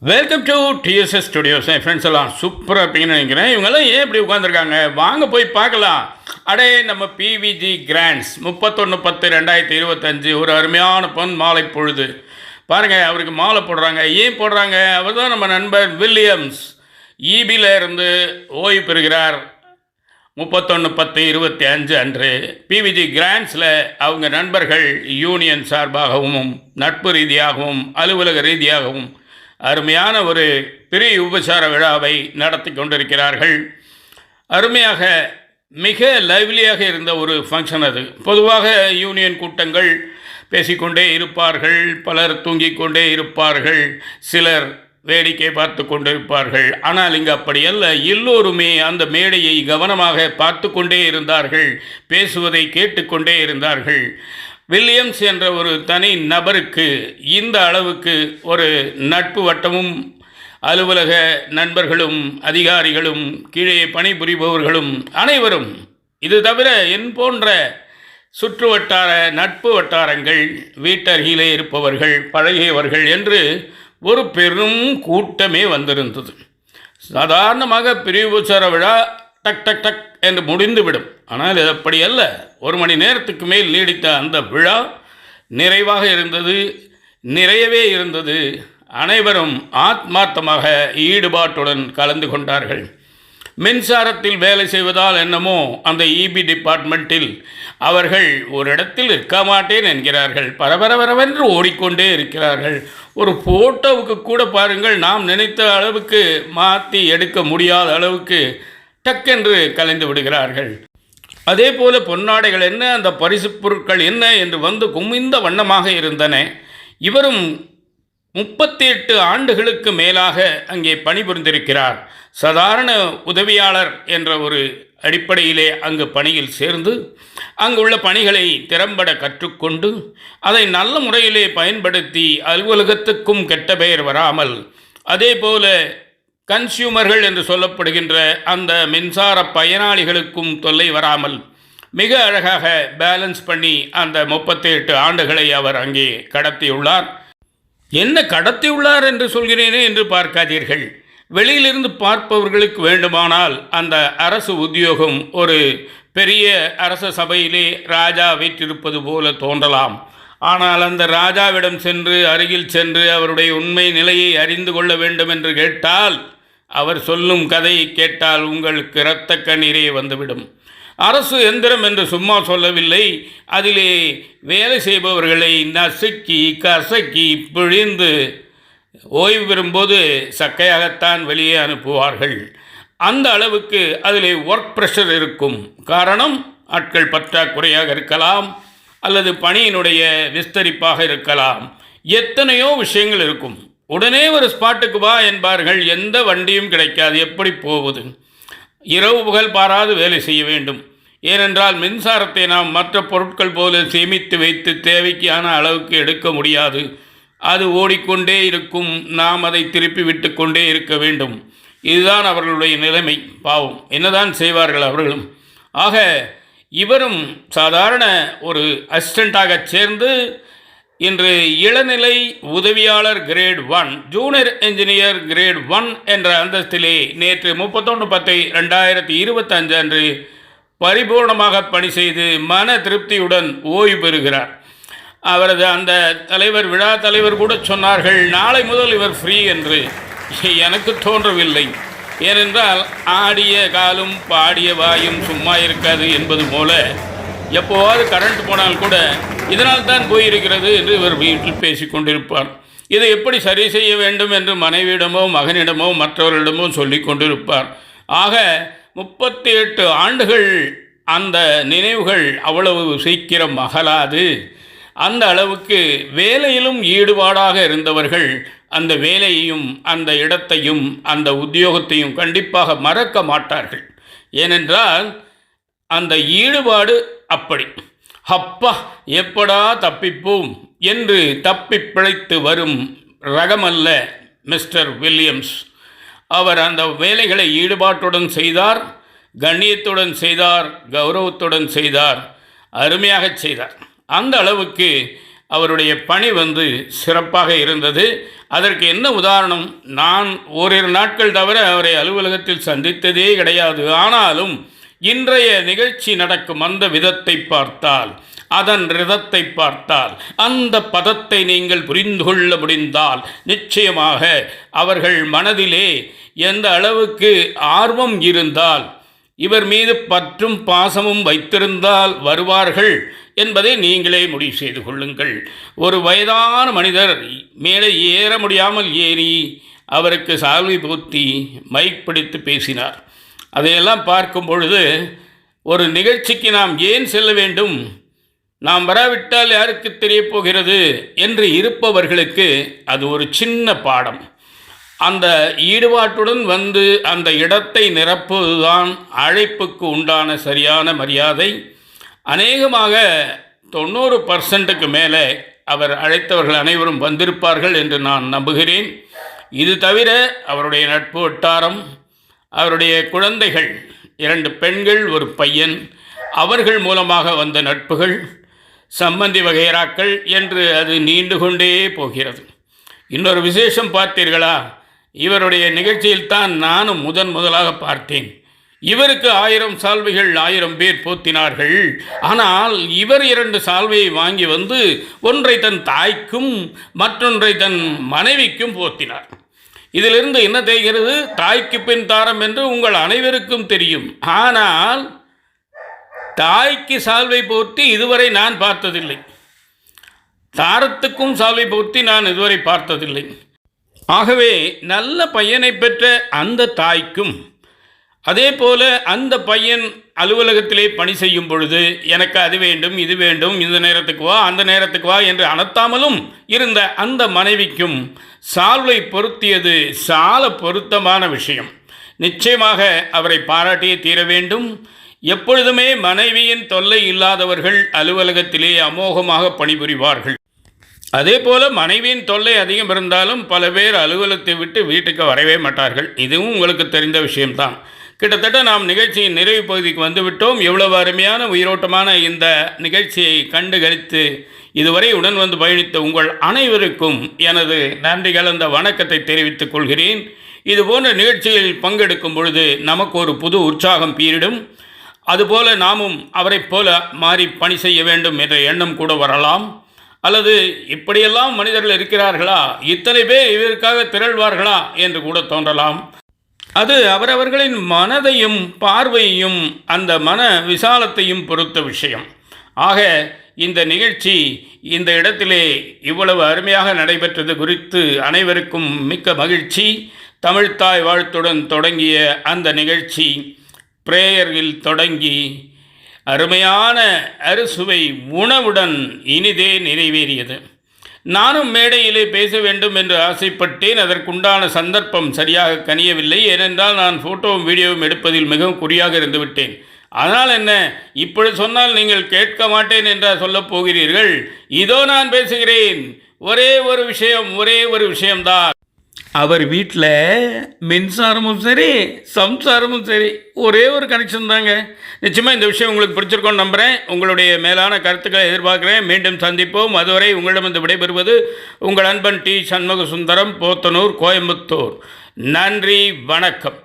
Welcome to TDS studios. N friends எல்லாம் சூப்பராக இருப்பீங்கன்னு நினைக்கிறேன். இவங்கெல்லாம் ஏன் இப்படி உட்காந்துருக்காங்க? வாங்க போய் பார்க்கலாம். அடே, நம்ம பிவிஜி கிராண்ட்ஸ் 31/10/2025 ஒரு அருமையான பொன் மாலை பொழுது. பாருங்கள், அவருக்கு மாலை போடுறாங்க. ஏன் போடுறாங்க? அவர் தான் நம்ம நண்பர் வில்லியம்ஸ். ஈபியில் இருந்து ஓய்வு பெறுகிறார் 31/10/25 அன்று. பிவிஜி கிராண்ட்ஸில் அவங்க நண்பர்கள் யூனியன் சார்பாகவும் நட்பு ரீதியாகவும் அலுவலக ரீதியாகவும் அருமையான ஒரு பெரிய உபசார விழாவை நடத்தி கொண்டிருக்கிறார்கள். அருமையாக மிக லைவ்லியாக இருந்த ஒரு ஃபங்க்ஷன் அது. பொதுவாக யூனியன் கூட்டங்கள் பேசிக்கொண்டே இருப்பார்கள், பலர் தூங்கிக் கொண்டே இருப்பார்கள், சிலர் வேடிக்கை பார்த்து கொண்டிருப்பார்கள். ஆனால் இங்கு அப்படி அல்ல. எல்லோருமே அந்த மேடையை கவனமாக பார்த்து கொண்டே இருந்தார்கள், பேசுவதை கேட்டுக்கொண்டே இருந்தார்கள். வில்லியம்ஸ் என்ற ஒரு தனி நபருக்கு இந்த அளவுக்கு ஒரு நட்பு வட்டமும் அலுவலக நண்பர்களும் அதிகாரிகளும் கீழே பணிபுரிபவர்களும் அனைவரும், இது தவிர என் போன்ற சுற்று வட்டார நட்பு வட்டாரங்கள், வீட்டருகிலே இருப்பவர்கள், பழகியவர்கள் என்று ஒரு பெரும் கூட்டமே வந்திருந்தது. சாதாரணமாக பிரிவுசார விழா டக் டக் டக் என்று முடிந்துவிடும். ஆனால் இது அப்படி அல்ல. 1 மணி நேரத்துக்கு மேல் நீடித்த அந்த விழா நிறைவாக இருந்தது, நிறையவே இருந்தது. அனைவரும் ஆத்மார்த்தமாக ஈடுபாட்டுடன் கலந்து கொண்டார்கள். மின்சாரத்தில் வேலை செய்வதால் என்னமோ அந்த இபி டிபார்ட்மெண்ட்டில் அவர்கள் ஒரு இடத்தில் இருக்க மாட்டேன் என்கிறார்கள். பரபரவென்று ஓடிக்கொண்டே இருக்கிறார்கள். ஒரு ஃபோட்டோவுக்கு கூட பாருங்கள், நாம் நினைத்த அளவுக்கு மாற்றி எடுக்க முடியாத அளவுக்கு டக்கென்று கலைந்து விடுகிறார்கள். அதே போல பொன்னாடைகள் என்ன, அந்த பரிசு பொருட்கள் என்ன என்று வந்து குமிந்த வண்ணமாக இருந்தன. இவரும் 38 ஆண்டுகளுக்கு மேலாக அங்கே பணிபுரிந்திருக்கிறார். சாதாரண உதவியாளர் என்ற ஒரு அடிப்படையிலே அங்கு பணியில் சேர்ந்து அங்குள்ள பணிகளை திறம்பட கற்றுக்கொண்டு அதை நல்ல முறையிலே பயன்படுத்தி அலுவலகத்துக்கும் கெட்ட பெயர் வராமல், அதே போல கன்சியூமர்கள் என்று சொல்லப்படுகின்ற அந்த மின்சார பயனாளிகளுக்கும் தொல்லை வராமல் மிக அழகாக பேலன்ஸ் பண்ணி அந்த 38 ஆண்டுகளை அவர் அங்கே கடத்தியுள்ளார். என்ன கடத்தியுள்ளார் என்று சொல்கிறேனே என்று பார்க்காதீர்கள். வெளியிலிருந்து பார்ப்பவர்களுக்கு வேண்டுமானால் அந்த அரசு உத்தியோகம் ஒரு பெரிய அரச சபையிலே ராஜா வீற்றிருப்பது போல தோன்றலாம். ஆனால் அந்த ராஜாவிடம் சென்று அருகில் சென்று அவருடைய உண்மை நிலையை அறிந்து கொள்ள வேண்டும் என்று கேட்டால், அவர் சொல்லும் கதையை கேட்டால் உங்களுக்கு இரத்த கண்ணீரே வந்துவிடும். அரசு எந்திரம் என்று சும்மா சொல்லவில்லை. அதிலே வேலை செய்பவர்களை நசுக்கி கசக்கி பிழிந்து ஓய்வு பெறும்போது சக்கையாகத்தான் வெளியே அனுப்புவார்கள். அந்த அளவுக்கு அதிலே ஒர்க் ப்ரெஷர் இருக்கும். காரணம், ஆட்கள் பற்றாக்குறையாக இருக்கலாம், அல்லது பணியினுடைய விஸ்தரிப்பாக இருக்கலாம். எத்தனையோ விஷயங்கள் இருக்கும். உடனே ஒரு ஸ்பாட்டுக்கு வா என்பார்கள். எந்த வண்டியும் கிடைக்காது. எப்படி போவது? இரவு புகழ் பாராது வேலை செய்ய வேண்டும். ஏனென்றால் மின்சாரத்தை நாம் மற்ற பொருட்கள் போல சேமித்து வைத்து தேவைக்கான அளவுக்கு எடுக்க முடியாது. அது ஓடிக்கொண்டே இருக்கும். நாம் அதை திருப்பி விட்டு கொண்டே இருக்க வேண்டும். இதுதான் அவர்களுடைய நிலைமை. பாவம், என்னதான் செய்வார்கள் அவர்களும். ஆக இவரும் சாதாரண ஒரு அசிஸ்டண்ட்டாக சேர்ந்து இன்று இளநிலை உதவியாளர் கிரேட் 1, ஜூனியர் என்ஜினியர் கிரேட் 1 என்ற அந்தஸ்திலே நேற்று 31/10/2025 அன்று பரிபூர்ணமாக பணி செய்து மன திருப்தியுடன் ஓய்வு பெறுகிறார். அவரது அந்த தலைவர், விழா தலைவர் கூட சொன்னார்கள், நாளை முதல் இவர் ஃப்ரீ என்று. எனக்கு தோன்றவில்லை. ஏனென்றால் ஆடிய காலும் பாடிய வாயும் சும்மா இருக்காது என்பது போல எப்போவாது கரண்ட் போனால் கூட இதனால் தான் போயிருக்கிறது என்று இவர் வீட்டில் பேசி கொண்டிருப்பார். இதை எப்படி சரி செய்ய வேண்டும் என்று மனைவியிடமோ மகனிடமோ மற்றவர்களிடமோ சொல்லி கொண்டிருப்பார். ஆக 38 ஆண்டுகள் அந்த நினைவுகள் அவ்வளவு சீக்கிரம் அகலாது. அந்த அளவுக்கு வேலையிலும் ஈடுபாடாக இருந்தவர்கள் அந்த வேலையையும் அந்த இடத்தையும் அந்த உத்தியோகத்தையும் கண்டிப்பாக மறக்க மாட்டார்கள். ஏனென்றால் அந்த ஈடுபாடு அப்படி. அப்பா, எப்படா தப்பிப்போம் என்று தப்பி பிழைத்து வரும் ரகமல்ல மிஸ்டர் வில்லியம்ஸ். அவர் அந்த வேலைகளை ஈடுபாட்டுடன் செய்தார், கண்ணியத்துடன் செய்தார், கௌரவத்துடன் செய்தார், அருமையாக செய்தார். அந்த அளவுக்கு அவருடைய பணி சிறப்பாக இருந்தது. அதற்கு என்ன உதாரணம், நான் ஓரிரு நாட்கள் தவிர அவரை அலுவலகத்தில் சந்தித்ததே கிடையாது. ஆனாலும் இன்றைய நிகழ்ச்சி நடக்கும் அந்த விதத்தை பார்த்தால், அதன் ரிதத்தை பார்த்தால், அந்த பதத்தை நீங்கள் புரிந்து கொள்ள முடிந்தால் நிச்சயமாக அவர்கள் மனதிலே எந்த அளவுக்கு ஆர்வம் இருந்தால், இவர் மீது பற்றும் பாசமும் வைத்திருந்தால் வருவார்கள் என்பதை நீங்களே முடிவு செய்து கொள்ளுங்கள். ஒரு வயதான மனிதர் மேலே ஏற முடியாமல் ஏறி அவருக்கு சால்வை போத்தி மைக் பிடித்து பேசினார். அதையெல்லாம் பார்க்கும் பொழுது ஒரு நிகழ்ச்சிக்கு நாம் ஏன் செல்ல வேண்டும், நாம் வராவிட்டால் யாருக்கு தெரிய போகிறது என்று இருப்பவர்களுக்கு அது ஒரு சின்ன பாடம். அந்த ஈடுபாட்டுடன் அந்த இடத்தை நிரப்புவதுதான் அழைப்புக்கு உண்டான சரியான மரியாதை. அநேகமாக 90% மேலே அவர் அழைத்தவர்கள் அனைவரும் வந்திருப்பார்கள் என்று நான் நம்புகிறேன். இது தவிர அவருடைய நட்பு வட்டாரம், அவருடைய குழந்தைகள் 2 பெண்கள் 1 பையன், அவர்கள் மூலமாக வந்த நட்புகள், சம்பந்தி வகைராக்கள் என்று அது நீண்டு கொண்டே போகிறது. இன்னொரு விசேஷம் பார்த்தீர்களா, இவருடைய நிகழ்ச்சியில்தான் நானும் முதலாக பார்த்தேன். இவருக்கு 1000 சால்வைகள் 1000 பேர் போத்தினார்கள். ஆனால் இவர் 2 சால்வையை வாங்கி ஒன்றை தன் தாய்க்கும் மற்றொன்றை தன் மனைவிக்கும் போத்தினார். இதிலிருந்து என்ன தெரிகிறது, தாய்க்கு பின் தாரம் என்று உங்கள் அனைவருக்கும் தெரியும். ஆனால் தாய்க்கு சால்வை போர்த்தி இதுவரை நான் பார்த்ததில்லை, தாரத்துக்கும் சால்வை போர்த்தி நான் இதுவரை பார்த்ததில்லை. ஆகவே நல்ல பையனை பெற்ற அந்த தாய்க்கும், அதே போல அந்த பையன் அலுவலகத்திலே பணி செய்யும் பொழுது எனக்கு அது வேண்டும் இது வேண்டும், இந்த நேரத்துக்கு வா அந்த நேரத்துக்கு வா என்று அனத்தாமலும் இருந்த அந்த மனைவிக்கும் சால்வை பொருத்தியது சால பொருத்தமான விஷயம். நிச்சயமாக அவரை பாராட்டியே தீர வேண்டும். எப்பொழுதுமே மனைவியின் தொல்லை இல்லாதவர்கள் அலுவலகத்திலே அமோகமாக பணிபுரிவார்கள். அதே போல் மனைவியின் தொல்லை அதிகம் இருந்தாலும் பல பேர் அலுவலகத்தை விட்டு வீட்டுக்கு வரவே மாட்டார்கள். இதுவும் உங்களுக்கு தெரிந்த விஷயம்தான். கிட்டத்தட்ட நாம் நிகழ்ச்சியின் நிறைவு பகுதிக்கு வந்துவிட்டோம். எவ்வளவு அருமையான உயிரோட்டமான இந்த நிகழ்ச்சியை கண்டு களித்து இதுவரை உடன் பயணித்த உங்கள் அனைவருக்கும் எனது நன்றி கலந்த வணக்கத்தை தெரிவித்துக் கொள்கிறேன். இதுபோன்ற நிகழ்ச்சியில் பங்கெடுக்கும் பொழுது நமக்கு ஒரு புது உற்சாகம் பீரிடும். அதுபோல நாமும் அவரை போல மாறி பணி செய்ய வேண்டும் என்ற எண்ணம் கூட வரலாம். அல்லது இப்படியெல்லாம் மனிதர்கள் இருக்கிறார்களா, இத்தனை பேர் இதற்காக திரள்வார்களா என்று கூட தோன்றலாம். அது அவரவர்களின் மனதையும் பார்வையையும் அந்த மன விசாலத்தையும் பொறுத்த விஷயம். ஆக இந்த நிகழ்ச்சி இந்த இடத்திலே இவ்வளவு அருமையாக நடைபெற்றது குறித்து அனைவருக்கும் மிக்க மகிழ்ச்சி. தமிழ்த்தாய் வாழ்த்துடன் தொடங்கிய அந்த நிகழ்ச்சி பிரேயரில் தொடங்கி அருமையான அறுசுவை உணவுடன் இனிதே நிறைவேறியது. நானும் மேடையிலே பேச வேண்டும் என்று ஆசைப்பட்டேன். அதற்குண்டான சந்தர்ப்பம் சரியாக கனியவில்லை. ஏனென்றால் நான் ஃபோட்டோவும் வீடியோவும் எடுப்பதில் மிகவும் குறியாக இருந்துவிட்டேன். அதனால் என்ன, இப்படி சொன்னால் நீங்கள் கேட்க மாட்டேன் என்றா சொல்லப் போகிறீர்கள்? இதோ நான் பேசுகிறேன். ஒரே ஒரு விஷயம்தான். அவர் வீட்டில் மின்சாரமும் சரி சம்சாரமும் சரி ஒரே ஒரு கனெக்ஷன் தாங்க. நிச்சயமாக இந்த விஷயம் உங்களுக்கு பிடிச்சிருக்கோன்னு நம்புகிறேன். உங்களுடைய மேலான கருத்துக்களை எதிர்பார்க்குறேன். மீண்டும் சந்திப்போம். அதுவரை உங்களிடமிருந்து விடைபெறுவது உங்கள் அன்பன் டி. சண்முக சுந்தரம், போத்தனூர், கோயம்புத்தூர். நன்றி, வணக்கம்.